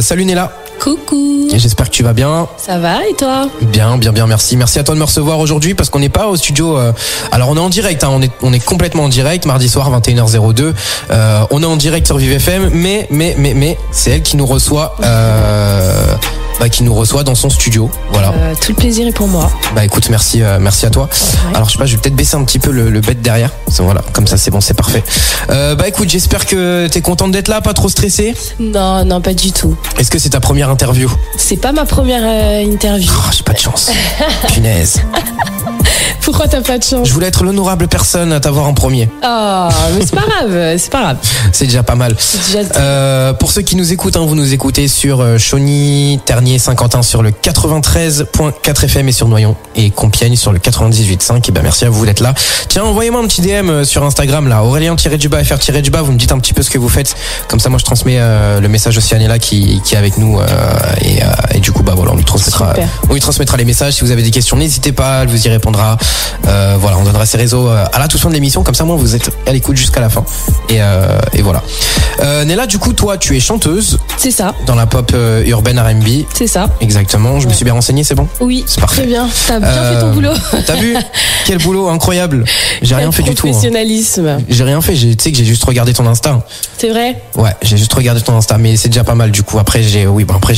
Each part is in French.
Salut Néla. Coucou. J'espère que tu vas bien. Ça va et toi? Bien, merci. Merci à toi de me recevoir aujourd'hui parce qu'on n'est pas au studio. Alors on est en direct, hein, on est complètement en direct, mardi soir 21h02. On est en direct sur Vive FM, mais c'est elle qui nous reçoit. Qui nous reçoit dans son studio, voilà. Tout le plaisir est pour moi. Bah écoute, merci à toi. Ouais. Alors je sais pas, je vais peut-être baisser un petit peu le bed derrière. Voilà, comme ça c'est bon, c'est parfait. Bah écoute, j'espère que t'es contente d'être là, pas trop stressée. Non, pas du tout. Est-ce que c'est ta première interview? C'est pas ma première interview. Oh, j'ai pas de chance. Punaise. Pourquoi t'as pas de chance? Je voulais être l'honorable personne à t'avoir en premier. Oh, mais c'est pas grave. C'est déjà pas mal. Pour ceux qui nous écoutent, hein, vous nous écoutez sur Chauny, Ternier, Saint-Quentin sur le 93.4 FM et sur Noyon et Compiègne sur le 98.5. Et ben merci à vous d'être là. Tiens, envoyez-moi un petit DM sur Instagram là, Aurélien-FR-, vous me dites un petit peu ce que vous faites. Comme ça, moi je transmets le message aussi à Néla qui est avec nous et du coup bah voilà, on lui transmettra les messages. Si vous avez des questions, n'hésitez pas, elle vous y répondra. Voilà, on donnera ses réseaux à la toute fin de l'émission, comme ça moi vous êtes à l'écoute jusqu'à la fin et voilà. Néla, du coup toi tu es chanteuse. C'est ça. Dans la pop urbaine R&B. C'est ça. Exactement. Je me suis bien renseigné, c'est bon? Oui. C'est parfait. Très bien. T'as bien fait ton boulot. T'as vu? Quel boulot incroyable. J'ai rien fait du tout. Professionnalisme. Hein. J'ai rien fait. Tu sais que j'ai juste regardé ton Insta. C'est vrai? Ouais, j'ai juste regardé ton Insta, mais c'est déjà pas mal du coup. Après j'ai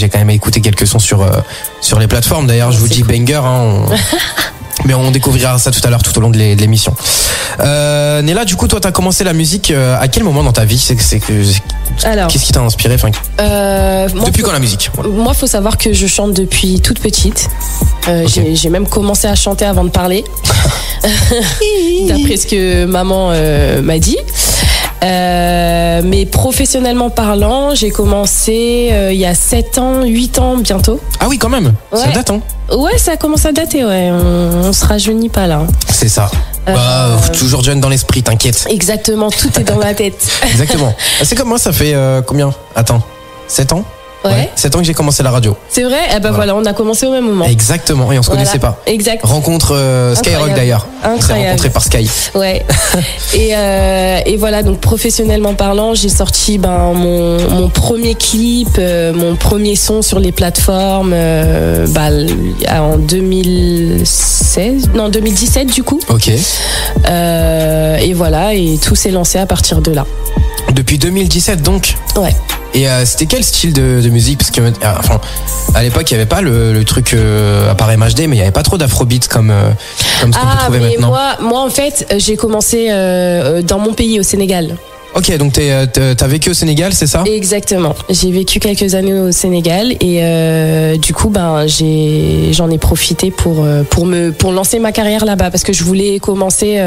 quand même écouté quelques sons sur les plateformes. D'ailleurs, je vous dis cool. Banger. Hein, mais on découvrira ça tout à l'heure, tout au long de l'émission. Néla, du coup, toi, t'as commencé la musique à quel moment dans ta vie? Qu'est-ce qui t'a inspiré? Depuis quand la musique? Voilà. Moi, faut savoir que je chante depuis toute petite. Okay. J'ai même commencé à chanter avant de parler. D'après ce que maman m'a dit. Mais professionnellement parlant, j'ai commencé il y a 7 ans, 8 ans bientôt. Ah oui, quand même. Ouais. Ça date, hein? Ouais, ça commence à dater, ouais. On se rajeunit pas là. C'est ça. Toujours jeune dans l'esprit, t'inquiète. Exactement, tout est dans la tête. Exactement. C'est comme moi, ça fait combien? Attends, 7 ans? Ouais. 7 ans que j'ai commencé la radio. C'est vrai? Eh ben voilà, on a commencé au même moment. Exactement, et on se connaissait pas. Exact. Rencontre Skyrock d'ailleurs. Incroyable. On s'est rencontrés par Sky. Ouais. et voilà, donc professionnellement parlant, j'ai sorti mon premier clip, mon premier son sur les plateformes en 2017 du coup. Ok. Et voilà, et tout s'est lancé à partir de là. Depuis 2017 donc? Ouais. Et c'était quel style de musique? Parce que à l'époque il y avait pas le truc à part MHD, mais il y avait pas trop d'afrobeat comme ce qu'on peut trouver maintenant. Moi en fait j'ai commencé dans mon pays, au Sénégal. Ok, donc t'as vécu au Sénégal, c'est ça? Exactement. J'ai vécu quelques années au Sénégal et du coup j'en ai profité pour lancer ma carrière là-bas parce que je voulais commencer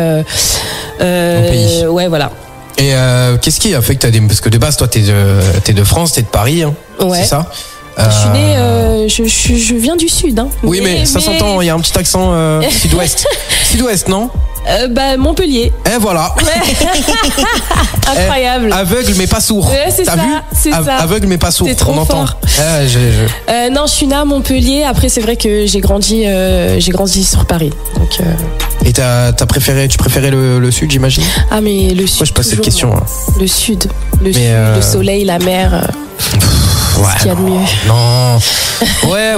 ouais voilà. Et qu'est-ce qui a fait que parce que de base toi t'es de France, t'es de Paris, hein, ouais. C'est ça? Je suis née, je viens du sud, hein. Oui, mais ça s'entend, il y a un petit accent sud-ouest. Sud-ouest, non? Montpellier. Et voilà. Incroyable. Aveugle mais pas sourd. Ouais, c'est ça. C'est ça. Aveugle mais pas sourd. C'est trop on entend. Fort. Non, je suis née à Montpellier. Après, c'est vrai que j'ai grandi sur Paris. Donc. Et tu préférais le sud, j'imagine? Ah mais le sud. Moi, je pose cette question. Hein. Le sud, le soleil, la mer. Ouais, ce qu'il y a de mieux. Non. Ouais.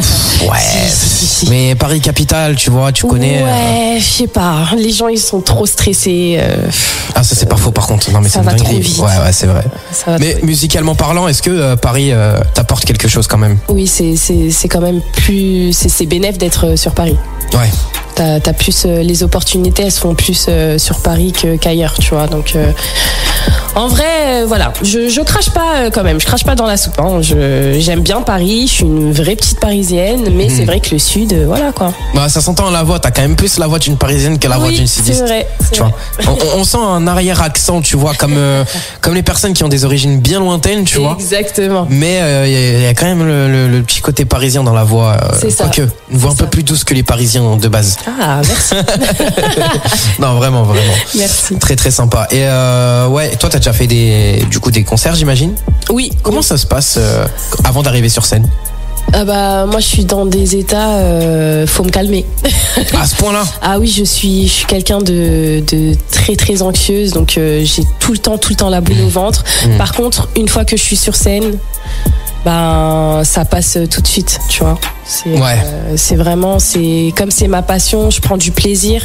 Si. Mais Paris capitale, tu vois, tu connais. Ouais, je sais pas. Les gens, ils sont trop stressés. Ah, ça, c'est pas faux, par contre. Non, mais ça va trop vite. Ouais, c'est vrai. Mais musicalement parlant, est-ce que Paris t'apporte quelque chose quand même? Oui, c'est quand même plus. C'est bénéf d'être sur Paris. Ouais. T'as plus les opportunités, elles se font plus sur Paris qu'ailleurs, tu vois. Donc en vrai, voilà, je crache pas quand même, je crache pas dans la soupe. Hein. J'aime bien Paris, je suis une vraie petite Parisienne, mais c'est vrai que le sud, voilà quoi. Bah ça s'entend à la voix, t'as quand même plus la voix d'une Parisienne que la voix d'une sudiste. C'est vrai. Tu vois. On sent un arrière accent, tu vois, comme les personnes qui ont des origines bien lointaines, tu vois. Exactement. Mais il y a quand même le petit côté parisien dans la voix. C'est ça. Quoique, une voix un peu plus douce que les Parisiens de base. Ah, merci. Non, vraiment. Merci. Très, très sympa. Et ouais, toi, t'as déjà fait des concerts, j'imagine? Oui. Comment ça se passe avant d'arriver sur scène? Moi je suis dans des états faut me calmer. À ce point-là? Ah oui, je suis quelqu'un de très très anxieuse, donc j'ai tout le temps la boule au ventre. Par contre, une fois que je suis sur scène, ben ça passe tout de suite, tu vois. C'est vraiment, comme c'est ma passion, je prends du plaisir.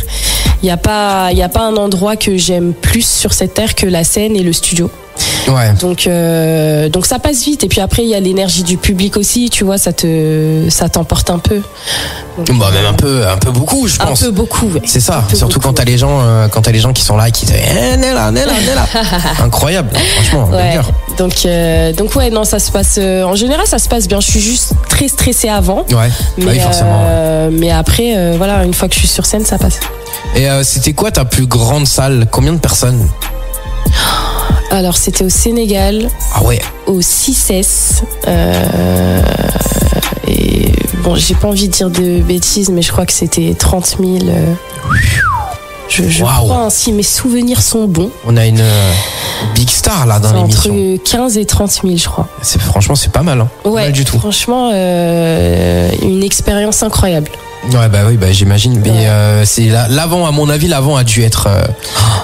Il y a pas un endroit que j'aime plus sur cette terre que la scène et le studio. Ouais. Donc ça passe vite, et puis après il y a l'énergie du public aussi, tu vois, ça t'emporte un peu. Donc, même un peu beaucoup, je pense. Un peu beaucoup, ouais. C'est ça, surtout quand t'as les gens qui sont là et qui disent Nella. Incroyable, franchement. Ouais. Donc ouais, non, ça se passe en général, ça se passe bien. Je suis juste très stressée avant. Ouais. Oui, forcément. Mais après voilà, une fois que je suis sur scène, ça passe. Et c'était quoi ta plus grande salle? Combien de personnes? Alors c'était au Sénégal. Ah ouais. Au 6S. Et bon, j'ai pas envie de dire de bêtises, mais je crois que c'était 30 000. Je crois, si mes souvenirs sont bons. On a une big star là dans l'émission. Entre 15 et 30 000, je crois. Franchement, c'est pas mal. Hein. Ouais, pas mal du tout. Franchement, une expérience incroyable. Ouais, bah oui, j'imagine. Mais c'est l'avant, à mon avis, l'avant a dû être.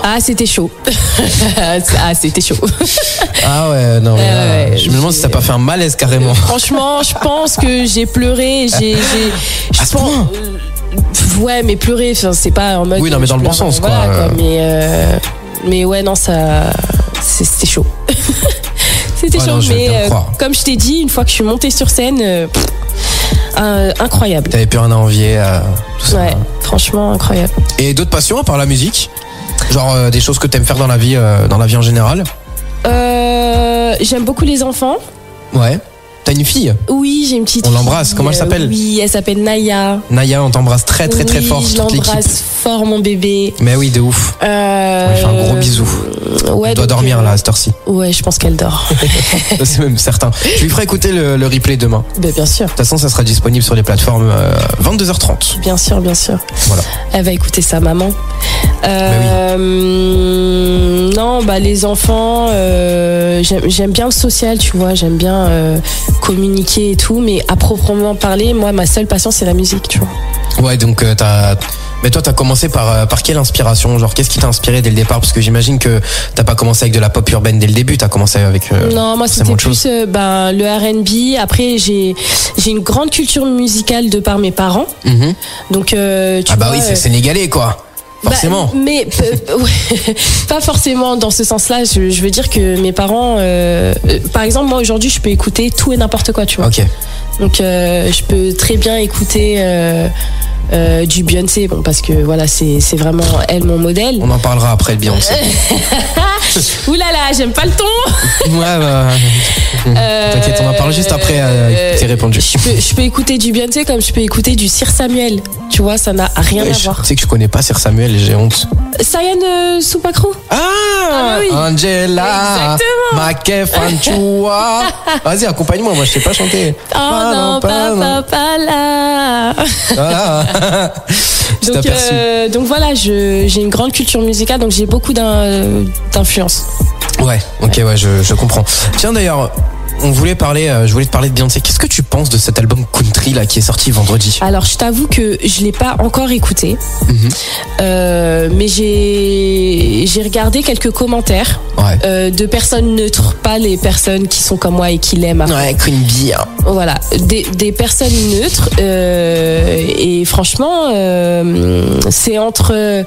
Ah, c'était chaud. C'était chaud. Ah ouais, non. Je me demande si t'as pas fait un malaise carrément. Franchement, je pense que j'ai pleuré. À ce point. Ouais, mais pleurer, c'est pas en mode. Oui, non, mais dans le bon sens, quoi. Mais ouais, non, c'était chaud. C'était chaud, mais comme je t'ai dit, une fois que je suis montée sur scène. Incroyable. T'avais plus rien à envier. Tout ça. Ouais, franchement incroyable. Et d'autres passions à part la musique? Genre des choses que t'aimes faire dans la vie en général? J'aime beaucoup les enfants. Ouais. T'as une fille? Oui, j'ai une petite fille. On l'embrasse, comment elle s'appelle? Oui, elle s'appelle Naya. Naya, on t'embrasse très fort. Je l'embrasse fort, mon bébé. Mais oui, de ouf. On lui fait un gros bisou. Ouais, elle doit dormir là à cette heure-ci. Ouais, je pense qu'elle dort. C'est même certain. Je lui ferai écouter le replay demain. Bien sûr. De toute façon, ça sera disponible sur les plateformes 22h30. Bien sûr. Voilà. Elle va écouter sa maman. Non, les enfants, j'aime bien le social, tu vois, j'aime bien communiquer et tout, mais à proprement parler, moi, ma seule passion, c'est la musique, tu vois. Ouais, donc Mais toi, t'as commencé par quelle inspiration? Genre, qu'est-ce qui t'a inspiré dès le départ? Parce que j'imagine que t'as pas commencé avec de la pop urbaine dès le début, t'as commencé avec... non, moi c'était plus le R&B. Après, j'ai une grande culture musicale de par mes parents. Mm-hmm. Donc, tu vois, oui, c'est sénégalais, quoi. Forcément. Mais ouais, pas forcément dans ce sens-là. Je veux dire que mes parents, par exemple, moi aujourd'hui, je peux écouter tout et n'importe quoi, tu vois. Ok. Donc, je peux très bien écouter du Beyoncé, parce que voilà, c'est vraiment elle mon modèle. On en parlera après le Beyoncé. Ouh là là, j'aime pas le ton. Ouais, t'inquiète, on en parle juste après. T'es répondu. Je peux écouter du Beyoncé comme je peux écouter du Sir Samuel. Tu vois, ça n'a rien à voir. Tu sais que je connais pas Sir Samuel et j'ai honte. Sayan Soupacrou. Oui. Angela. Maquet Fanchua. Vas-y, accompagne-moi, moi je sais pas chanter. Oh non, pas là. Voilà. Donc voilà, j'ai une grande culture musicale, donc j'ai beaucoup d'influence. Ouais, ok, ouais, je comprends. Tiens, d'ailleurs, je voulais te parler de Beyoncé. Qu'est-ce que tu penses de cet album Country là qui est sorti vendredi? Alors, je t'avoue que je l'ai pas encore écouté, mais j'ai regardé quelques commentaires de personnes neutres, pas les personnes qui sont comme moi et qui l'aiment. Ouais, Queen Bee. Voilà, des personnes neutres, et franchement, c'est entre...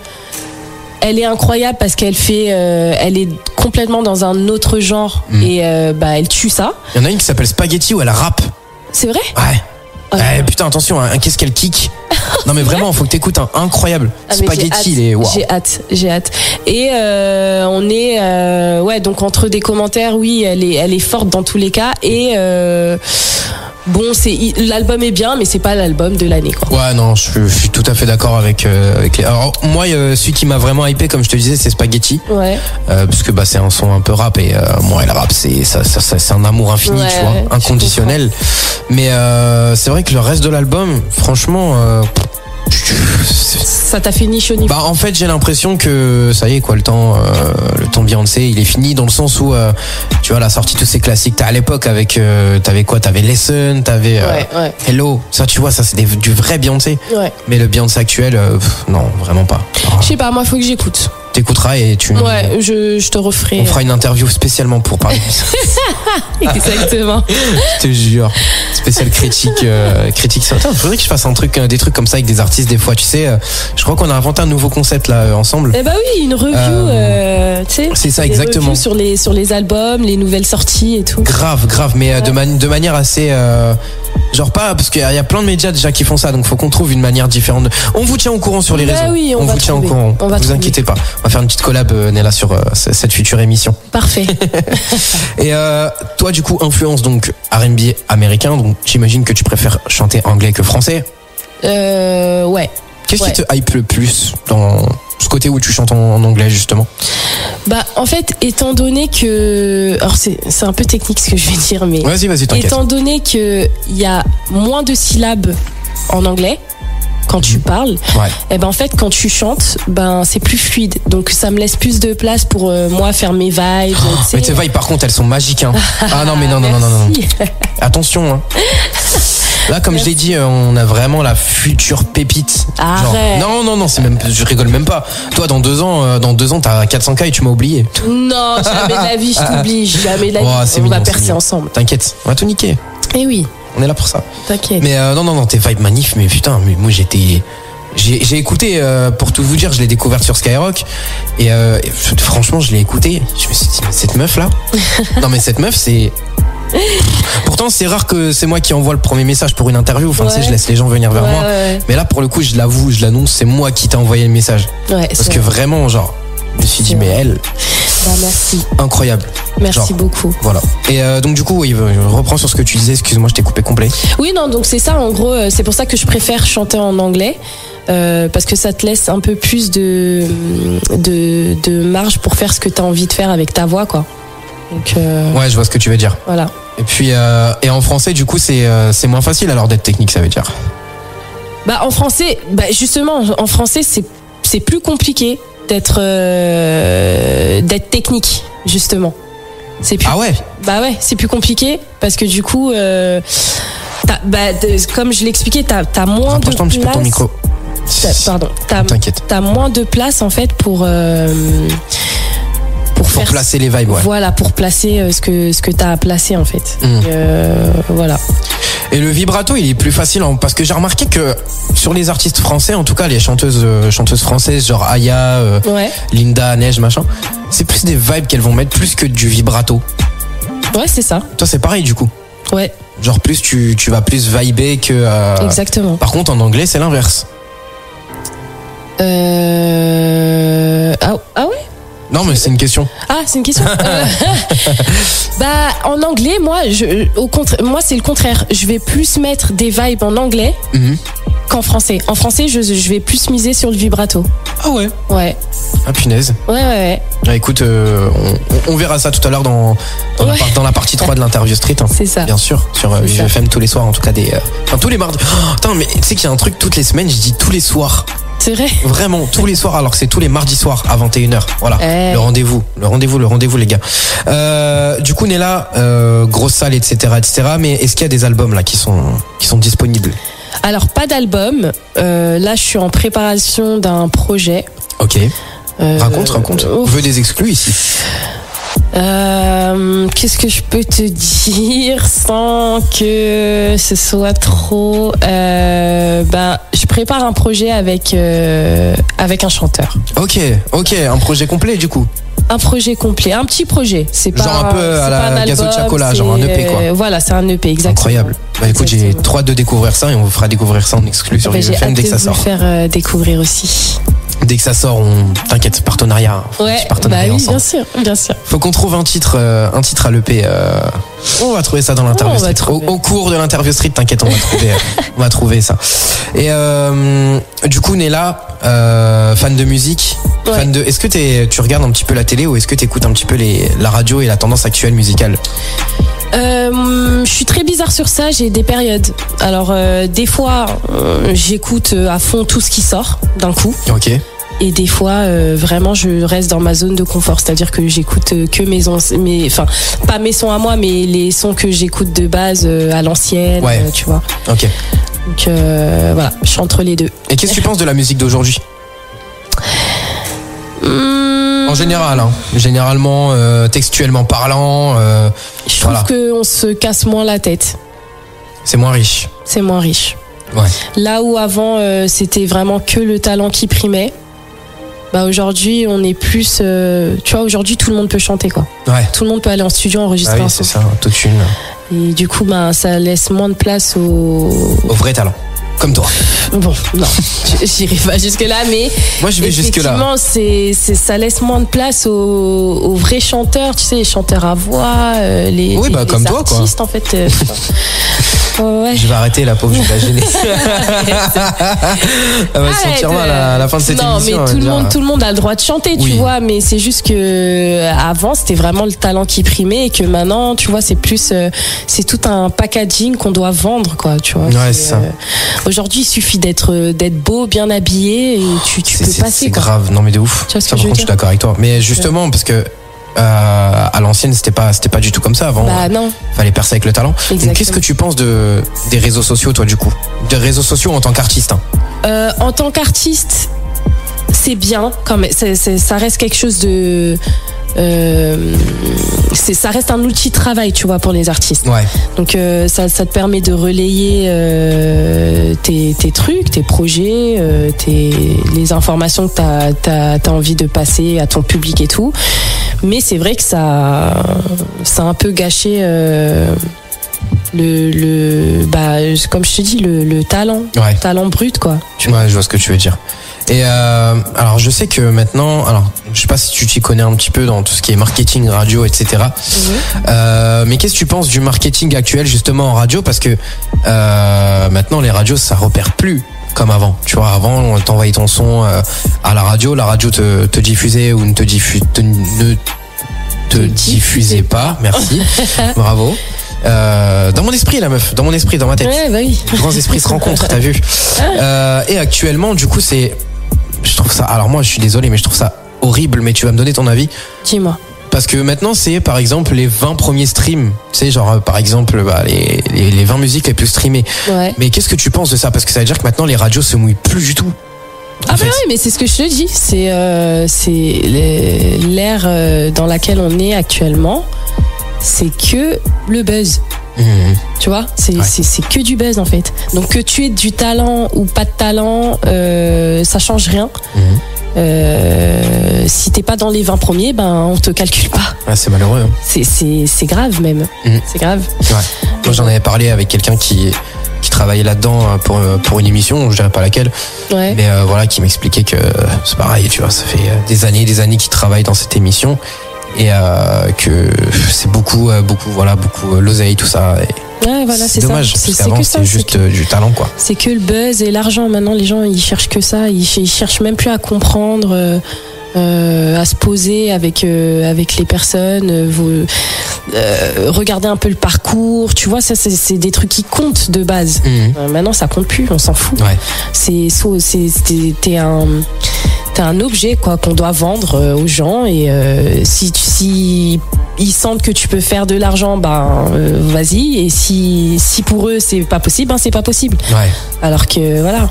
Elle est incroyable parce qu'elle elle est complètement dans un autre genre et elle tue ça. Il y en a une qui s'appelle Spaghetti où elle rappe. C'est vrai? Ouais. Putain, attention, qu'est-ce qu'elle kick. Non mais vraiment, faut que t'écoutes, incroyable. Spaghetti, il est wow. J'ai hâte. Et on est donc entre des commentaires, oui, elle est forte dans tous les cas et bon, l'album est bien, mais c'est pas l'album de l'année, quoi. Ouais, non, je suis tout à fait d'accord avec les... Alors moi, celui qui m'a vraiment hypé, comme je te disais, c'est Spaghetti. Ouais. Parce que c'est un son un peu rap et moi, le rap, c'est un amour infini, tu vois, inconditionnel. Mais c'est vrai que le reste de l'album, franchement. Ça t'a fait ni chaud ni froid. En fait, j'ai l'impression que ça y est, quoi, le temps Beyoncé, il est fini dans le sens où tu vois, elle a sorti tous ses classiques. À l'époque avec t'avais quoi? T'avais Lesson, t'avais Hello. Ça, tu vois, ça c'est du vrai Beyoncé. Ouais. Mais le Beyoncé actuel, non, vraiment pas. Je sais pas, moi faut que j'écoute. t'écouteras et tu. Ouais, je te referai. On fera une interview spécialement pour parler de ça. Exactement. Je te jure. Spécial critique. Critique ça. Attends, faudrait que je fasse des trucs comme ça avec des artistes des fois. Tu sais, je crois qu'on a inventé un nouveau concept là ensemble. Eh bah oui, une review. Tu sais. C'est ça, exactement. Sur les albums, les nouvelles sorties et tout. Grave, mais de manière assez. Genre pas, parce qu'il y a plein de médias déjà qui font ça, donc faut qu'on trouve une manière différente. On vous tient au courant sur les réseaux. Oui, on vous tient au courant. Vous inquiétez pas. On va faire une petite collab, Nella, sur cette future émission. Parfait. Et toi, du coup, influence donc R&B américain, donc j'imagine que tu préfères chanter anglais que français. Ouais. Qu'est-ce qui te hype le plus dans ce côté où tu chantes en anglais justement? Bah en fait, étant donné que, alors c'est un peu technique ce que je vais dire, mais vas-y, t'inquiète. Étant donné que il y a moins de syllabes en anglais quand tu parles, et ben en fait quand tu chantes, ben c'est plus fluide, donc ça me laisse plus de place pour moi faire mes vibes. Mais tes vibes par contre elles sont magiques hein. Ah non mais non. Attention hein. Là, comme je l'ai dit, on a vraiment la future pépite. Arrête. Genre, non, c'est même, je rigole même pas. Toi, dans 2 ans, t'as 400K et tu m'as oublié. Non, jamais de la vie, je t'oublie, jamais de la vie. On va percer ensemble. T'inquiète, on va tout niquer. Eh oui. On est là pour ça. T'inquiète. Mais non, tes vibes magnifiques, mais putain, mais moi j'ai écouté, pour tout vous dire, je l'ai découverte sur Skyrock et franchement, je l'ai écouté. Je me suis dit, mais cette meuf là, non mais cette meuf, c'est. Pourtant c'est rare que c'est moi qui envoie le premier message pour une interview. Enfin tu sais, je laisse les gens venir vers moi. Mais là pour le coup je l'avoue, je l'annonce, c'est moi qui t'ai envoyé le message. Parce que vraiment genre je me suis dit mais elle. Bah merci. Incroyable. Merci beaucoup. Voilà. Et donc du coup oui, je reprends sur ce que tu disais. Excuse-moi, je t'ai coupé complet. Oui non, donc c'est ça en gros. C'est pour ça que je préfère chanter en anglais. Parce que ça te laisse un peu plus de marge pour faire ce que t'as envie de faire avec ta voix quoi. Donc ouais, je vois ce que tu veux dire. Voilà. Et puis et en français du coup c'est moins facile alors d'être technique, ça veut dire. Bah en français, justement en français c'est plus compliqué d'être technique justement. C'est plus. Ah ouais. Bah ouais, c'est plus compliqué parce que du coup comme je l'expliquais, t'as moins de place. Un petit peu ton micro. Pardon. T'inquiète. T'as moins de place en fait pour placer les vibes, ouais. Voilà, pour placer ce que t'as à placer en fait. Voilà. Et le vibrato, il est plus facile parce que j'ai remarqué que sur les artistes français, en tout cas les chanteuses françaises, genre Aya, Linda, Neige, machin, c'est plus des vibes qu'elles vont mettre plus que du vibrato. Ouais, c'est ça. Toi, c'est pareil du coup. Ouais. Genre plus tu vas plus vibrer que. Exactement. Par contre, en anglais, c'est l'inverse. Ah ouais. Non mais c'est une question. Ah c'est une question. En anglais moi moi c'est le contraire. Je vais plus mettre des vibes en anglais qu'en français. En français je vais plus miser sur le vibrato. Ah ouais. Ouais. Ah punaise. Ouais. Ah, écoute, on verra ça tout à l'heure dans la partie 3 de l'interview street. Hein. C'est ça. Bien sûr, sur VFM tous les soirs, en tout cas tous les mardis. Oh, putain, mais tu sais qu'il y a un truc toutes les semaines, je dis tous les soirs. C'est vrai. Vraiment, tous les soirs, alors que c'est tous les mardis soirs à 21h. Voilà, le rendez-vous les gars. Du coup, Nella, grosse salle, etc. Mais est-ce qu'il y a des albums là qui sont disponibles? Alors, pas d'album. Là, je suis en préparation d'un projet. Ok. Raconte. On veut des exclus ici. Qu'est-ce que je peux te dire sans que ce soit trop je prépare un projet avec un chanteur. Ok, un projet complet du coup. Un projet complet, un petit projet. C'est pas genre un peu à la Gazo Chacola, genre un EP quoi. Voilà, c'est un EP exactement. Incroyable. Bah écoute, j'ai trop hâte de découvrir ça et on vous fera découvrir ça en exclu sur VFM dès que ça sort. J'ai hâte de vous faire découvrir aussi. Dès que ça sort, t'inquiète, partenariat. Ouais, partenariat oui, ensemble. bien sûr. Faut qu'on trouve un titre à l'EP. On va trouver ça dans l'interview street. Au cours de l'interview street, t'inquiète, on va trouver ça. Et du coup, Nella, fan de musique, est-ce que tu regardes un petit peu la télé ou est-ce que t'écoutes un petit peu la radio et la tendance actuelle musicale? Je suis très bizarre sur ça, j'ai des périodes. Alors des fois j'écoute à fond tout ce qui sort d'un coup. Ok. Et des fois vraiment je reste dans ma zone de confort, c'est-à-dire que j'écoute que pas mes sons à moi, mais les sons que j'écoute de base à l'ancienne, tu vois. Ok. Donc voilà, je suis entre les deux. Et qu'est-ce que tu penses de la musique d'aujourd'hui? En général, hein. Généralement, textuellement parlant. Je trouve qu'on se casse moins la tête. C'est moins riche. C'est moins riche. Ouais. Là où avant, c'était vraiment que le talent qui primait. Bah aujourd'hui, on est plus. Tu vois, aujourd'hui, tout le monde peut chanter, quoi. Ouais. Tout le monde peut aller en studio enregistrer Ah oui, un c'est son. ça, toute une. Et du coup, bah, ça laisse moins de place Au vrai talent. Comme toi. Bon, non, j'irai pas jusque-là, mais. Moi, je vais jusque-là. Effectivement, ça laisse moins de place aux vrais chanteurs, tu sais, les chanteurs à voix, les comme toi, quoi. artistes, en fait. Ouais. Je vais arrêter, la pauvre, je vais la gêner. Elle va se sentir mal à la fin de cette émission. Non, mais tout le monde a le droit de chanter, tu vois, mais c'est juste que avant, c'était vraiment le talent qui primait et que maintenant, tu vois, c'est plus, c'est tout un packaging qu'on doit vendre, quoi, tu vois. Ouais, c'est ça. Aujourd'hui, il suffit d'être beau, bien habillé et tu peux passer. C'est grave, non mais de ouf. Tu vois ce ça, que je par veux contre, je suis d'accord avec toi. Mais justement, parce que à l'ancienne, c'était pas du tout comme ça avant. Bah non. Fallait percer avec le talent. Donc, qu'est-ce que tu penses des réseaux sociaux, toi, du coup? Des réseaux sociaux en tant qu'artiste, hein. En tant qu'artiste, c'est bien quand même. Ça reste quelque chose de. Ça reste un outil de travail, tu vois, pour les artistes. Ouais. Donc ça te permet de relayer tes trucs, tes projets, les informations que t'as envie de passer à ton public et tout. Mais c'est vrai que ça a un peu gâché comme je te dis, le talent, talent brut, quoi. Ouais, je vois ce que tu veux dire. Et alors je sais que maintenant, alors je sais pas si tu t'y connais un petit peu dans tout ce qui est marketing, radio, etc. Mais qu'est-ce que tu penses du marketing actuel justement en radio? Parce que maintenant les radios ça repère plus comme avant. Tu vois, avant on t'envoyait ton son à la radio te diffusait ou ne te diffusait pas. Merci, bravo. Dans mon esprit, la meuf, dans ma tête. Ouais, bah oui. Les grands esprits se rencontrent, t'as vu. Et actuellement, du coup, je trouve ça, alors moi je suis désolé, mais je trouve ça horrible, mais tu vas me donner ton avis. Dis-moi. Parce que maintenant, c'est par exemple les 20 premiers streams. Tu sais, genre par exemple les 20 musiques les plus streamées. Ouais. Mais qu'est-ce que tu penses de ça? Parce que ça veut dire que maintenant les radios se mouillent plus du tout. Ah bah oui, mais c'est ce que je te dis. C'est l'ère dans laquelle on est actuellement. C'est que le buzz. Tu vois, c'est que du buzz en fait. Donc que tu aies du talent ou pas de talent, ça change rien. Si t'es pas dans les 20 premiers, ben on te calcule pas. Ah, c'est malheureux. C'est grave même. C'est grave. Ouais. Moi j'en avais parlé avec quelqu'un qui travaillait là-dedans pour une émission, je dirais pas laquelle, mais voilà, qui m'expliquait que c'est pareil, tu vois, ça fait des années qu'il travaille dans cette émission. Et que c'est beaucoup l'oseille, tout ça. Et ouais, voilà, c'est dommage, ça. parce qu'avant c'était juste du talent, quoi. C'est que le buzz et l'argent. Maintenant, les gens, ils cherchent que ça. Ils cherchent même plus à comprendre, à se poser avec les personnes. Regarder un peu le parcours. Tu vois, ça, c'est des trucs qui comptent de base. Maintenant, ça compte plus. On s'en fout. Ouais. T'es un objet, quoi, qu'on doit vendre aux gens, et si ils sentent que tu peux faire de l'argent, vas-y, et si pour eux c'est pas possible, c'est pas possible. Ouais. Alors que voilà.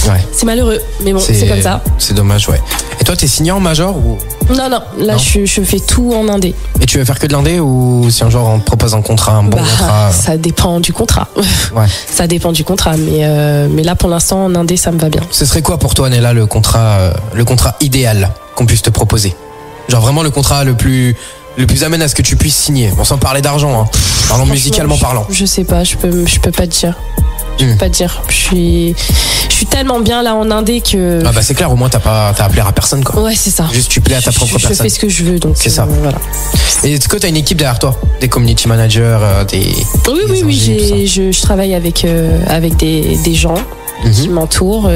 Ouais. C'est malheureux, mais bon, c'est comme ça. C'est dommage, ouais. Et toi, t'es signé en major ou? Non, là, je fais tout en indé. Et tu veux faire que de l'indé, ou si un jour on te propose un contrat, un bon contrat? Ça dépend du contrat. Ouais. Ça dépend du contrat, mais là, pour l'instant, en indé, ça me va bien. Ce serait quoi pour toi, Nella, le contrat idéal qu'on puisse te proposer? Genre vraiment le contrat le plus amène à ce que tu puisses signer. On sans parler d'argent, hein. Parlons musicalement parlant. Je sais pas, je peux pas te dire. Je peux pas te dire. Je suis tellement bien là en indé que. Ah bah c'est clair, au moins t'as à plaire à personne, quoi. Ouais, c'est ça. Juste tu plais à ta propre personne. Je fais ce que je veux, donc. C'est ça. Voilà. Et est-ce que t'as une équipe derrière toi? Des community managers, Oui, je travaille avec des gens qui m'entourent.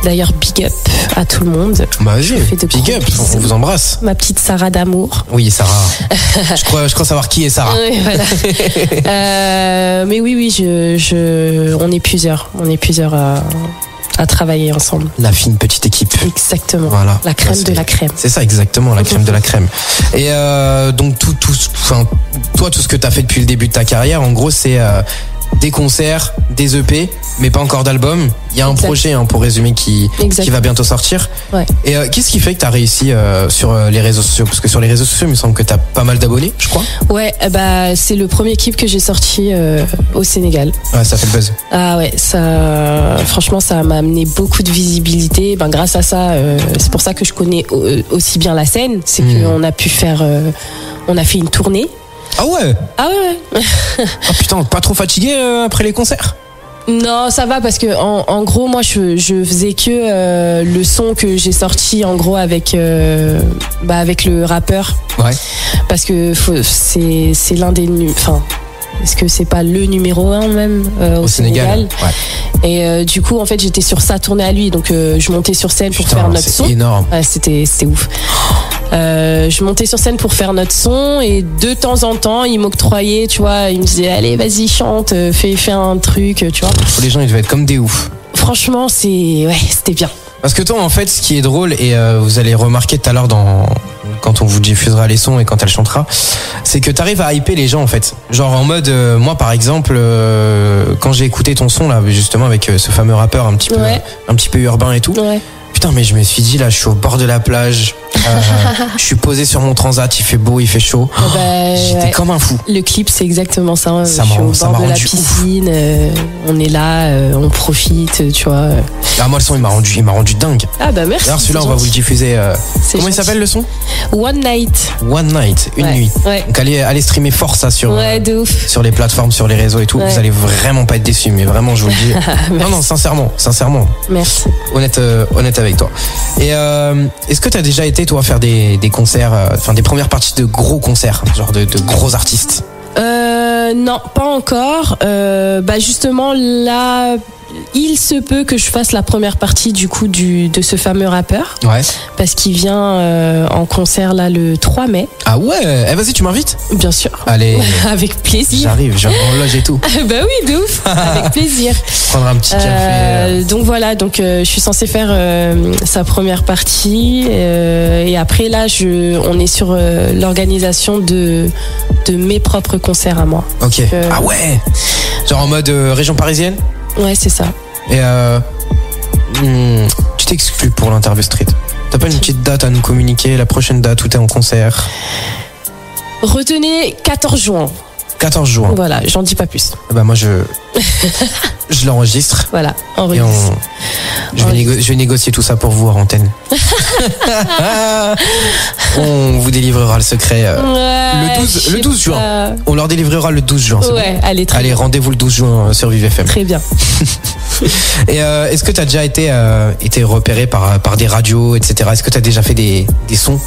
D'ailleurs, big up à tout le monde. Bah vas-y, big up, on vous embrasse. Ma petite Sarah d'amour. Oui, Sarah. je crois savoir qui est Sarah. Oui, voilà. Mais oui, on est plusieurs. On est plusieurs à travailler ensemble. La fine petite équipe. Exactement. Voilà. La crème de la crème. C'est ça, exactement, la crème de la crème. Et donc toi, tout ce que tu as fait depuis le début de ta carrière, en gros, c'est des concerts, des EP, mais pas encore d'album. Il y a un projet, pour résumer, qui va bientôt sortir. Ouais. Et qu'est-ce qui fait que tu as réussi sur les réseaux sociaux? Parce que sur les réseaux sociaux, il me semble que tu as pas mal d'abonnés, je crois. Ouais, c'est le premier clip que j'ai sorti au Sénégal. Ouais, ça fait le buzz. Ah ouais, franchement, ça m'a amené beaucoup de visibilité. Grâce à ça, c'est pour ça que je connais aussi bien la scène. C'est qu'on a pu faire... on a fait une tournée. Ah ouais? Ah ouais. Oh putain, pas trop fatigué après les concerts? Non, ça va parce que en gros, moi, je faisais que le son que j'ai sorti en gros avec le rappeur. Ouais. Parce que c'est l'un des est-ce que c'est pas le numéro 1 même au Sénégal? Ouais. Et du coup, en fait, j'étais sur sa tournée à lui, donc je montais sur scène pour faire notre son. C'est énorme. Ouais, c'était ouf. Je montais sur scène pour faire notre son et de temps en temps, il m'octroyait, tu vois, il me disait allez, vas-y, chante, fais un truc, tu vois. Les gens, ils devaient être comme des oufs. Franchement, c'était bien. Parce que toi, en fait, ce qui est drôle, et vous allez remarquer tout à l'heure quand on vous diffusera les sons et quand elle chantera, c'est que t'arrives à hyper les gens, en fait. Genre en mode, moi par exemple, quand j'ai écouté ton son là, justement avec ce fameux rappeur un petit peu urbain et tout. Ouais. Putain, mais je me suis dit là, je suis au bord de la plage, je suis posé sur mon transat, il fait beau, il fait chaud. J'étais comme un fou. Le clip, c'est exactement ça. Ça je suis au m'a bord de la rendu piscine, on est là, on profite, tu vois. Ah, moi le son il m'a rendu dingue. Ah bah merci. D'ailleurs celui-là on va vous le diffuser. Comment il s'appelle le son? One Night. One Night, une nuit. Ouais. Donc allez streamer fort ça sur de ouf. sur les plateformes, sur les réseaux et tout. Vous allez vraiment pas être déçus, mais vraiment je vous le dis. non, sincèrement. Merci. Honnête avec toi. Et est-ce que t'as déjà été toi faire des concerts, des premières parties de gros concerts, genre de gros artistes? Non, pas encore. Justement là, il se peut que je fasse la première partie du coup de ce fameux rappeur. Ouais. Parce qu'il vient en concert là le 3 mai. Ah ouais. Vas-y, tu m'invites? Bien sûr. Allez. Avec plaisir. J'arrive, j'ai un loge et tout. Bah oui, de ouf. Avec plaisir. Prendre un petit café. Donc voilà, je suis censée faire sa première partie et après là on est sur l'organisation de mes propres concerts à moi. Ok. Ah ouais. Genre en mode région parisienne? Ouais, c'est ça. Et tu t'exclus pour l'interview street. T'as pas une petite date à nous communiquer, la prochaine date où t'es en concert? Retenez 14 juin. 14 juin. Voilà, j'en dis pas plus. Bah moi je l'enregistre. Voilà, enregistre. Je vais négocier tout ça pour vous en antenne. On vous délivrera le secret le 12 juin. On leur délivrera le 12 juin. Ouais, bon. Allez, rendez-vous le 12 juin sur Vive FM. Très bien. Et est-ce que tu as déjà été repéré par des radios, etc. Est-ce que tu as déjà fait des sons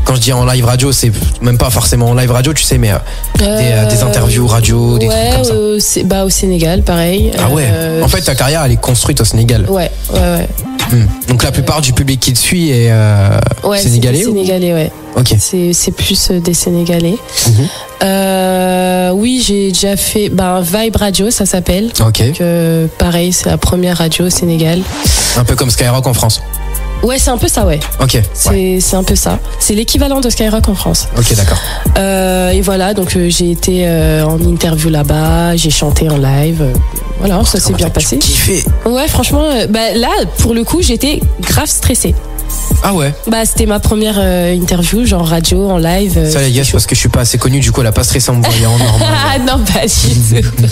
quand je dis en live radio, c'est même pas forcément en live radio, tu sais, mais des interviews radio, des trucs comme ça. Au Sénégal, pareil. Ah ouais. En fait, ta carrière, elle est construite au Sénégal. Ouais. Donc la plupart du public qui te suit est sénégalais. Sénégalais, ouais. Ok. C'est plus des Sénégalais. Oui, j'ai déjà fait Vibe Radio, ça s'appelle. Ok. Donc, pareil, c'est la première radio au Sénégal. Un peu comme Skyrock en France. Ouais, c'est un peu ça, ouais. Ok. C'est un peu ça. C'est l'équivalent de Skyrock en France. Ok, d'accord. Et voilà, donc j'ai été en interview là-bas, j'ai chanté en live. Voilà, ça s'est bien passé. Tu kiffais? Ouais, franchement, là, pour le coup, j'étais grave stressée. Ah ouais? C'était ma première interview, genre radio, en live. Ça les gars, c'est parce que je suis pas assez connu, du coup elle a pas stressé en me voyant en normal. Ah non, pas du tout.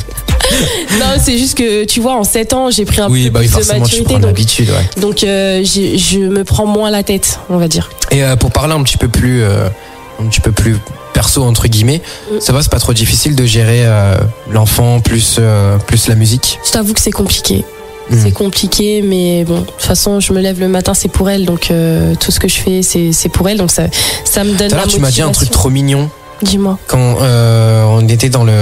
Non, c'est juste que tu vois, en 7 ans, j'ai pris un peu plus de maturité. Tu prends l'habitude, ouais. Donc je me prends moins la tête, on va dire. Et pour parler un petit peu plus perso entre guillemets, ça va, c'est pas trop difficile de gérer l'enfant plus la musique? Je t'avoue que c'est compliqué. C'est compliqué, mais bon, de toute façon, je me lève le matin, c'est pour elle, donc tout ce que je fais, c'est pour elle, donc ça me donne la motivation. Tu m'as dit un truc trop mignon. Dis-moi. Quand on était dans les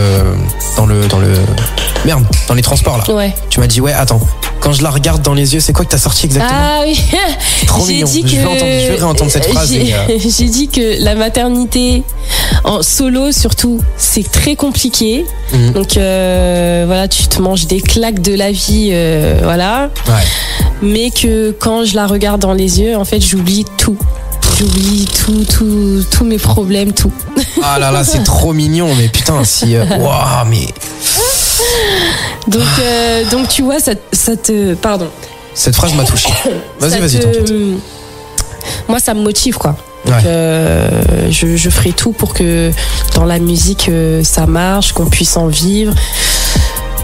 transports là. Ouais. Tu m'as dit attends, quand je la regarde dans les yeux, c'est quoi que t'as sorti exactement? Ah oui. Trop mignon. Je vais réentendre cette phrase. J'ai dit que la maternité en solo surtout, c'est très compliqué. Donc voilà, tu te manges des claques de la vie, voilà. Ouais. Mais que quand je la regarde dans les yeux, en fait, j'oublie tout. j'oublie tous mes problèmes, tout. Ah là là, c'est trop mignon, mais putain, si. Waouh, mais. Donc tu vois, ça te. Pardon. Cette phrase m'a touché. Vas-y, t'inquiète. Moi, ça me motive, quoi. Ouais. Donc, je ferai tout pour que dans la musique, ça marche, qu'on puisse en vivre.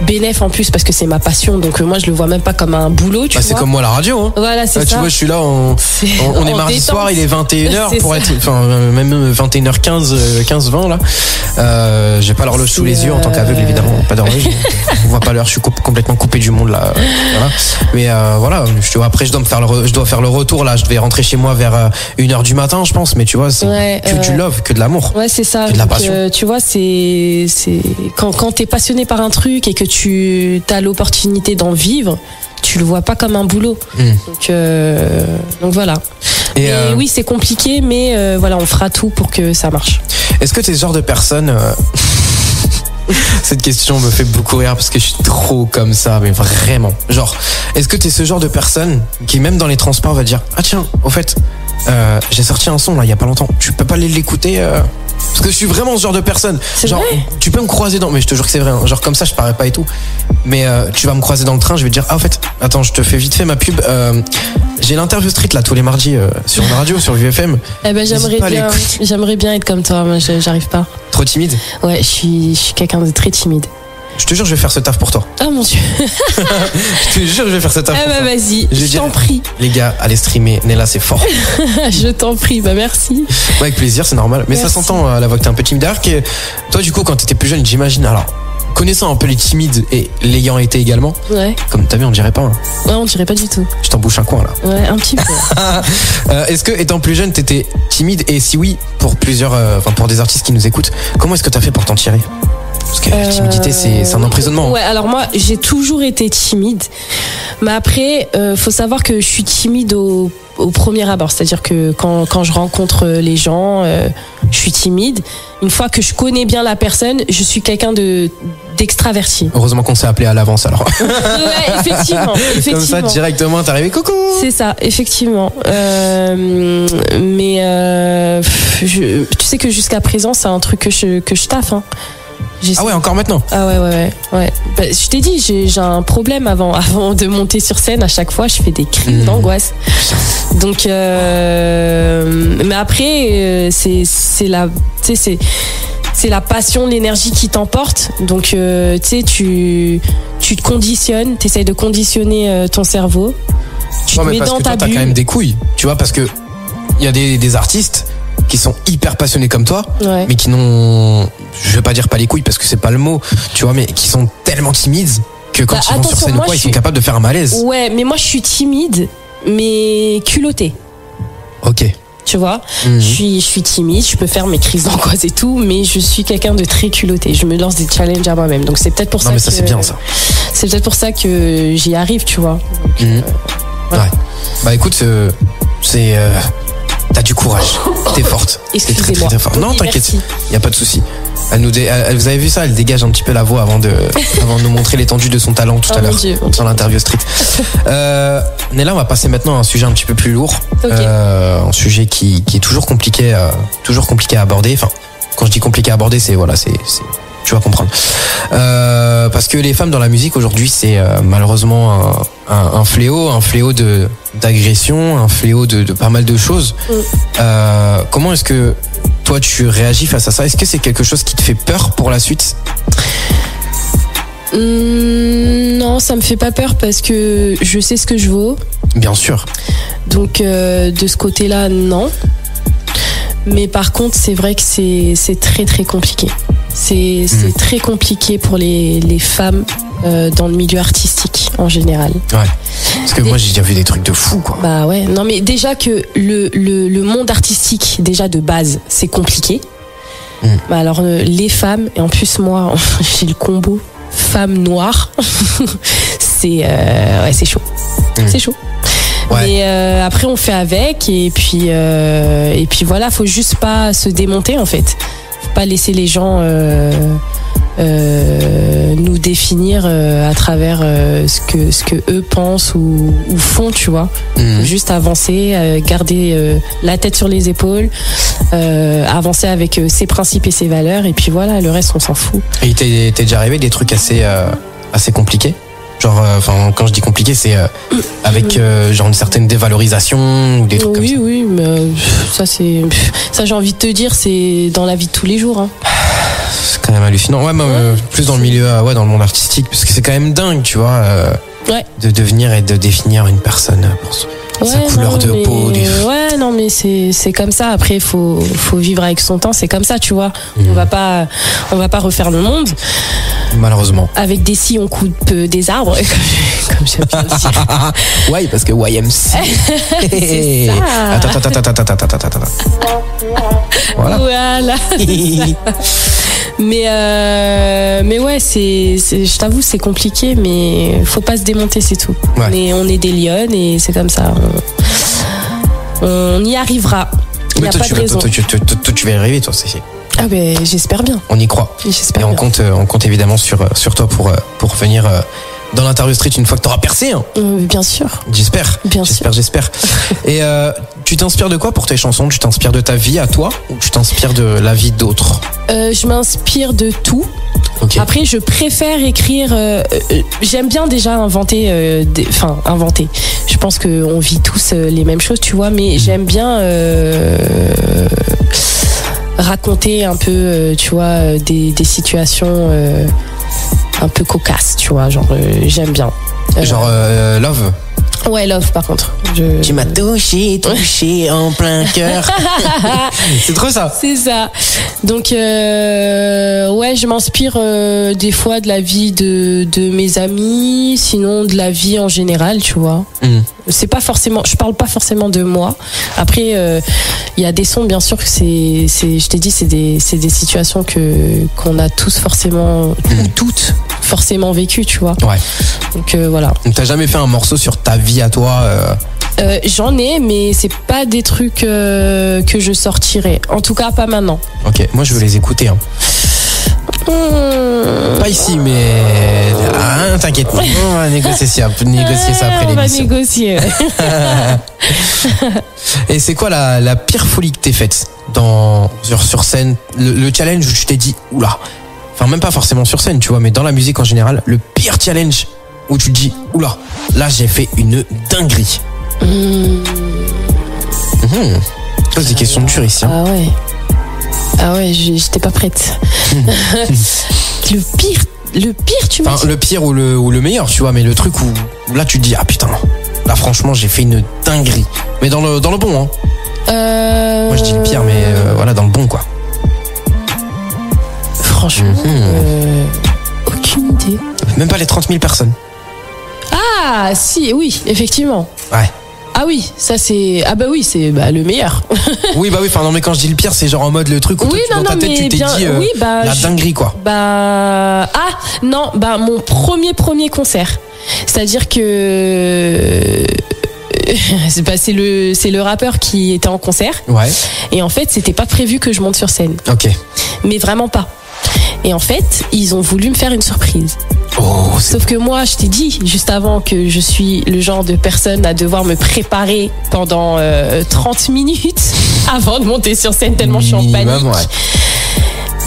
Bénéf en plus parce que c'est ma passion, donc moi je le vois même pas comme un boulot, tu vois. C'est comme moi la radio, hein. Voilà, c'est ça. Tu vois, je suis là, on est mardi détente. soir, il est 21h pour être, enfin même 21h15, 15-20 là. J'ai pas l'horloge sous les yeux en tant qu'aveugle évidemment, pas d'horloge. On voit pas l'heure, je suis complètement coupé du monde là. Voilà. Mais voilà, après je dois faire le retour là, je devais rentrer chez moi vers 1h du matin, je pense, mais tu vois, c'est que du love, que de l'amour. Ouais, c'est ça. Que de la passion. Tu vois, c'est quand t'es passionné par un truc et que tu as l'opportunité d'en vivre, tu le vois pas comme un boulot. Donc voilà. Et oui, c'est compliqué, mais voilà, on fera tout pour que ça marche. Est-ce que t'es ce genre de personne Cette question me fait beaucoup rire parce que je suis trop comme ça, mais vraiment. Genre, est-ce que t'es ce genre de personne qui, même dans les transports, va dire ah tiens, au fait, j'ai sorti un son là il y a pas longtemps, tu peux pas aller l'écouter parce que je suis vraiment ce genre de personne. C'est genre, vrai. tu peux me croiser mais je te jure que c'est vrai, hein. Genre comme ça je parais pas et tout. Mais tu vas me croiser dans le train, je vais te dire ah au fait, attends, je te fais vite fait ma pub. J'ai l'interview street là tous les mardis sur une radio, sur VFM. Eh ben j'aimerais bien être comme toi, moi j'arrive pas. Trop timide? Ouais, je suis quelqu'un de très timide. Je te jure, je vais faire ce taf pour toi. Oh mon Dieu. Je te jure, je vais faire ce taf pour toi. Vas-y, je t'en prie. Les gars, allez streamer. Nella, c'est fort. Je t'en prie, merci. Ouais, avec plaisir, c'est normal. Mais Merci. Ça s'entend à la voix que t'es un peu timide. D'ailleurs, toi, du coup, quand t'étais plus jeune, j'imagine, alors, connaissant un peu les timides et l'ayant été également, Ouais. comme t'as vu, on dirait pas. Hein. Ouais, on dirait pas du tout. Je t'embouche un coin, là. Ouais, un petit peu. Est-ce que, étant plus jeune, t'étais timide? Et si oui, pour pour des artistes qui nous écoutent, comment est-ce que t'as fait pour t'en tirer? Parce que la timidité, c'est un emprisonnement. Ouais, alors moi, j'ai toujours été timide. Mais après, faut savoir que je suis timide au premier abord. C'est-à-dire que quand je rencontre les gens, je suis timide. Une fois que je connais bien la personne, je suis quelqu'un d'extraverti. Heureusement qu'on s'est appelé à l'avance, alors. Ouais, effectivement. Comme ça, directement, t'es arrivé, coucou. C'est ça, effectivement. Tu sais que jusqu'à présent, c'est un truc que je taffe, hein. Ah ouais, encore maintenant? Ah ouais. Bah, je t'ai dit, j'ai un problème avant de monter sur scène. À chaque fois, je fais des crises d'angoisse. Donc, mais après, c'est la passion, l'énergie qui t'emporte. Donc, tu sais, tu te conditionnes, t'essayes de conditionner ton cerveau. Tu te mets dans ta bulle. T'as quand même des couilles, tu vois, parce que il y a des artistes qui sont hyper passionnés comme toi, ouais. Mais qui n'ont, je vais pas dire pas les couilles parce que c'est pas le mot, tu vois, mais qui sont tellement timides que quand ils vont sur scène ou quoi, ils sont capables de faire un malaise. Ouais, mais moi je suis timide, mais culottée. Ok. Tu vois, je suis timide, je peux faire mes crises d'angoisse et tout, mais je suis quelqu'un de très culotté. Je me lance des challenges à moi-même, donc c'est peut-être pour ça. Non mais ça c'est bien ça. C'est peut-être pour ça que j'y arrive, tu vois. Donc, voilà. Ouais. Bah écoute, t'as du courage, t'es forte. Excusez-moi. Très, très forte. Non, t'inquiète, y a pas de souci. Vous avez vu ça, elle dégage un petit peu la voix avant de nous montrer l'étendue de son talent tout à l'heure dans l'interview street. Nella, on va passer maintenant à un sujet un petit peu plus lourd, okay. Un sujet qui est toujours compliqué à aborder. Enfin, quand je dis compliqué à aborder, c'est tu vas comprendre. Parce que les femmes dans la musique aujourd'hui, c'est malheureusement un fléau d'agression, un fléau de pas mal de choses. Comment est-ce que toi tu réagis face à ça? Est-ce que c'est quelque chose qui te fait peur pour la suite? Non, ça me fait pas peur parce que je sais ce que je vaux. Bien sûr. Donc de ce côté-là, non. Mais par contre, c'est vrai que c'est très très compliqué. C'est très compliqué pour les femmes dans le milieu artistique en général. Ouais. Parce que moi j'ai déjà vu des trucs de fou quoi. Bah ouais. Non mais déjà que le monde artistique déjà de base c'est compliqué. Bah alors les femmes et en plus moi j'ai le combo femme noire. C'est chaud. C'est chaud. Ouais. Mais après on fait avec et puis voilà, faut juste pas se démonter en fait. Faut pas laisser les gens nous défier définir à travers ce que eux pensent ou font, tu vois. Juste avancer, garder la tête sur les épaules, avancer avec ses principes et ses valeurs, et puis voilà, le reste on s'en fout. Et t'es déjà arrivé des trucs assez compliqués? Genre, quand je dis compliqué, c'est avec genre une certaine dévalorisation ou des trucs comme ça. Oui, mais ça j'ai envie de te dire, c'est dans la vie de tous les jours. Hein. C'est quand même hallucinant. Ouais, plus dans le milieu, dans le monde artistique, parce que c'est quand même dingue, tu vois, de devenir et de définir une personne pour sa couleur de peau. Ouais, non, mais c'est comme ça. Après, faut vivre avec son temps. C'est comme ça, tu vois. On va pas refaire le monde. Malheureusement. Avec des scies, on coupe des arbres, comme j'aime bien le dire. Ouais, parce que YMC. C'est ça. Attends. Voilà. Mais ouais, je t'avoue, c'est compliqué, mais faut pas se démonter, c'est tout. Ouais. Mais on est des lionnes et c'est comme ça. On y arrivera. Il n'y a pas de raison. Toi, tu vas y arriver, toi, c'est. Ah ben, j'espère bien. On y croit. J'espère et on bien. compte évidemment sur toi pour venir dans l'Interview Street une fois que tu auras percé. Hein. Bien sûr. J'espère. Et tu t'inspires de quoi pour tes chansons? Tu t'inspires de ta vie à toi ou tu t'inspires de la vie d'autres? Je m'inspire de tout. Okay. Après, je préfère écrire. J'aime bien déjà inventer. Inventer. Je pense qu'on vit tous les mêmes choses, tu vois, mais j'aime bien raconter un peu, tu vois, des situations un peu cocasses, tu vois, genre j'aime bien. Genre Love. Ouais, Love par contre. Tu m'as touché en plein cœur. C'est trop ça. C'est ça. Donc ouais, je m'inspire des fois de la vie de mes amis, sinon de la vie en général, tu vois. C'est pas forcément, je parle pas forcément de moi. Après il y a des sons, bien sûr, que je t'ai dit, c'est des situations qu'on a tous forcément ou toutes forcément vécues, tu vois. Ouais. Donc voilà. Donc t'as jamais fait un morceau sur ta vie à toi J'en ai, mais c'est pas des trucs que je sortirai. En tout cas, pas maintenant. Ok, moi je veux les écouter. Hein. Pas ici, mais t'inquiète, on va négocier ça après l'émission. On va négocier. Et c'est quoi la pire folie que t'aies faite sur scène, le challenge où tu t'es dit oula, enfin même pas forcément sur scène, tu vois, mais dans la musique en général, le pire challenge où tu te dis oula, là j'ai fait une dinguerie. Pose des questions dures ici. Hein. Ah ouais, j'étais pas prête. Le pire, tu m'as dit. Le pire ou le meilleur, tu vois, mais le truc où là tu te dis ah putain, là franchement j'ai fait une dinguerie. Mais dans le bon, hein. Moi je dis le pire, mais voilà, dans le bon, quoi. Franchement, aucune idée. Même pas les 30 000 personnes. Ah si, oui, effectivement. Ouais. Ah oui, ça c'est... Ah bah oui, c'est le meilleur. Oui, bah oui, enfin non, mais quand je dis le pire, c'est genre en mode le truc où oui, dans ta tête tu t'es dit la dinguerie, quoi. Mon premier concert. C'est-à-dire que... c'est le rappeur qui était en concert. Ouais. Et en fait, c'était pas prévu que je monte sur scène. Ok. Mais vraiment pas. Et en fait, ils ont voulu me faire une surprise. Sauf que moi, je t'ai dit juste avant que je suis le genre de personne à devoir me préparer pendant 30 minutes avant de monter sur scène, tellement je suis en panique.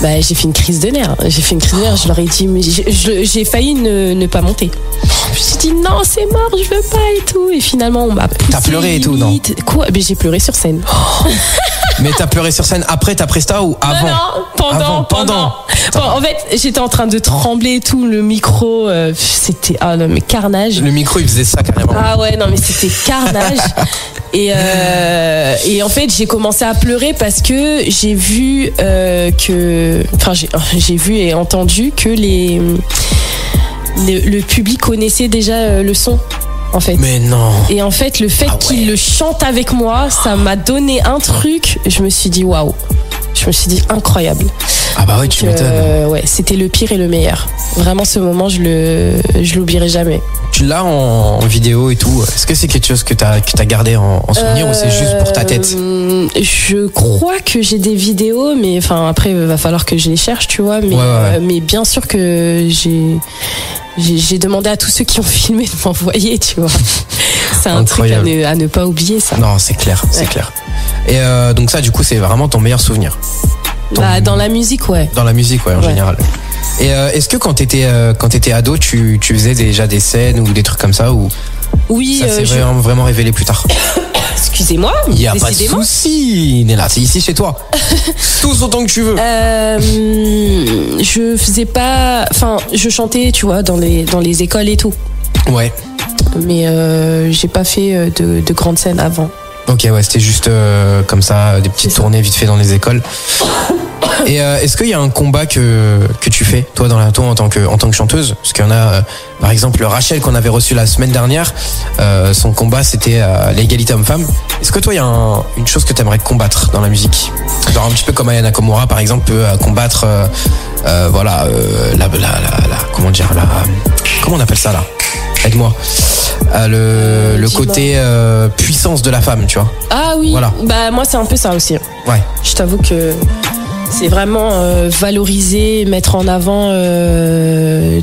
Ouais. J'ai fait une crise de nerfs. Je leur ai dit, mais j'ai failli ne pas monter. Je me suis dit non, c'est mort, je veux pas et tout. Et finalement, on m'a poussé. T'as pleuré et tout, non? Quoi? J'ai pleuré sur scène. Mais t'as pleuré sur scène après ta presta ou avant? Non, pendant. Bon, en fait, j'étais en train de trembler et tout, le micro, c'était mais carnage. Le micro, il faisait ça carrément. Ah ouais, non mais c'était carnage. Et en fait, j'ai commencé à pleurer parce que j'ai vu j'ai vu et entendu que le public connaissait déjà le son. En fait. Mais non. Et en fait, le fait qu'il le chante avec moi, ça m'a donné un truc. Je me suis dit waouh. Je me suis dit incroyable. Ah bah ouais, tu m'étonnes. Ouais, c'était le pire et le meilleur. Vraiment, ce moment, je l'oublierai jamais. Tu l'as en vidéo et tout. Est-ce que c'est quelque chose que t'as gardé en souvenir ou c'est juste pour ta tête? Je crois que j'ai des vidéos, mais enfin après, il va falloir que je les cherche, tu vois. Mais, mais bien sûr que J'ai demandé à tous ceux qui ont filmé de m'envoyer, tu vois. C'est un Incroyable. truc à ne pas oublier, ça. Non, c'est clair, c'est clair. Et donc ça, du coup, c'est vraiment ton meilleur souvenir. Bah, dans la musique, ouais. Dans la musique, ouais, en général. Et est-ce que quand t'étais ado, tu faisais déjà des scènes ou des trucs comme ça, ou Oui, ça s'est vraiment révélé plus tard? Excusez-moi, Il y a pas de décidément. souci, Nella, c'est ici chez toi. Tous autant que tu veux. Je faisais pas, enfin, je chantais, tu vois, dans les écoles et tout. Ouais. Mais j'ai pas fait de grandes scènes avant. Ok, ouais, c'était juste comme ça, des petites tournées vite fait dans les écoles. Et est-ce qu'il y a un combat que tu fais, toi, en tant que chanteuse? Parce qu'il y en a, par exemple, Rachel qu'on avait reçu la semaine dernière, son combat c'était l'égalité homme-femme. Est-ce que toi, il y a une chose que tu aimerais combattre dans la musique? Genre un petit peu comme Aya Nakamura, par exemple, peut combattre, comment on appelle ça là? Aide-moi. Le côté puissance de la femme, tu vois. Ah oui, Voilà. Bah moi c'est un peu ça aussi. Ouais. Je t'avoue que c'est vraiment valoriser, mettre en avant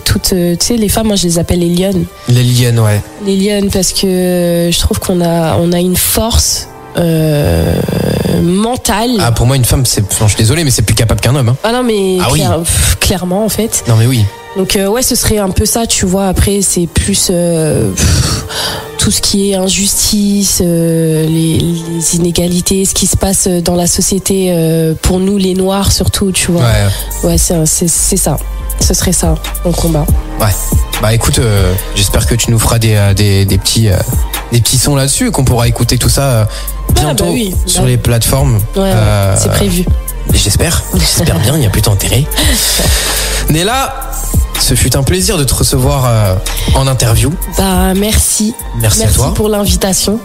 toutes, tu sais, les femmes, moi je les appelle les lionnes. Les lionnes, ouais. Les lionnes parce que je trouve qu'on a une force mentale. Ah, pour moi, une femme, je suis désolé, mais c'est plus capable qu'un homme. Hein. Ah non mais Ah oui. clairement en fait. Non mais oui. Donc ouais, ce serait un peu ça, tu vois. Après, c'est plus tout ce qui est injustice, les inégalités, ce qui se passe dans la société pour nous les Noirs surtout, tu vois. Ouais, c'est ça. Ce serait ça, mon combat. Ouais. Bah écoute, j'espère que tu nous feras des petits sons là-dessus, qu'on pourra écouter tout ça bientôt sur les plateformes. Ouais, c'est prévu. J'espère bien, il n'y a plus d'intérêt. Nella, ce fut un plaisir de te recevoir en interview. Bah merci. Merci à toi. Merci pour l'invitation.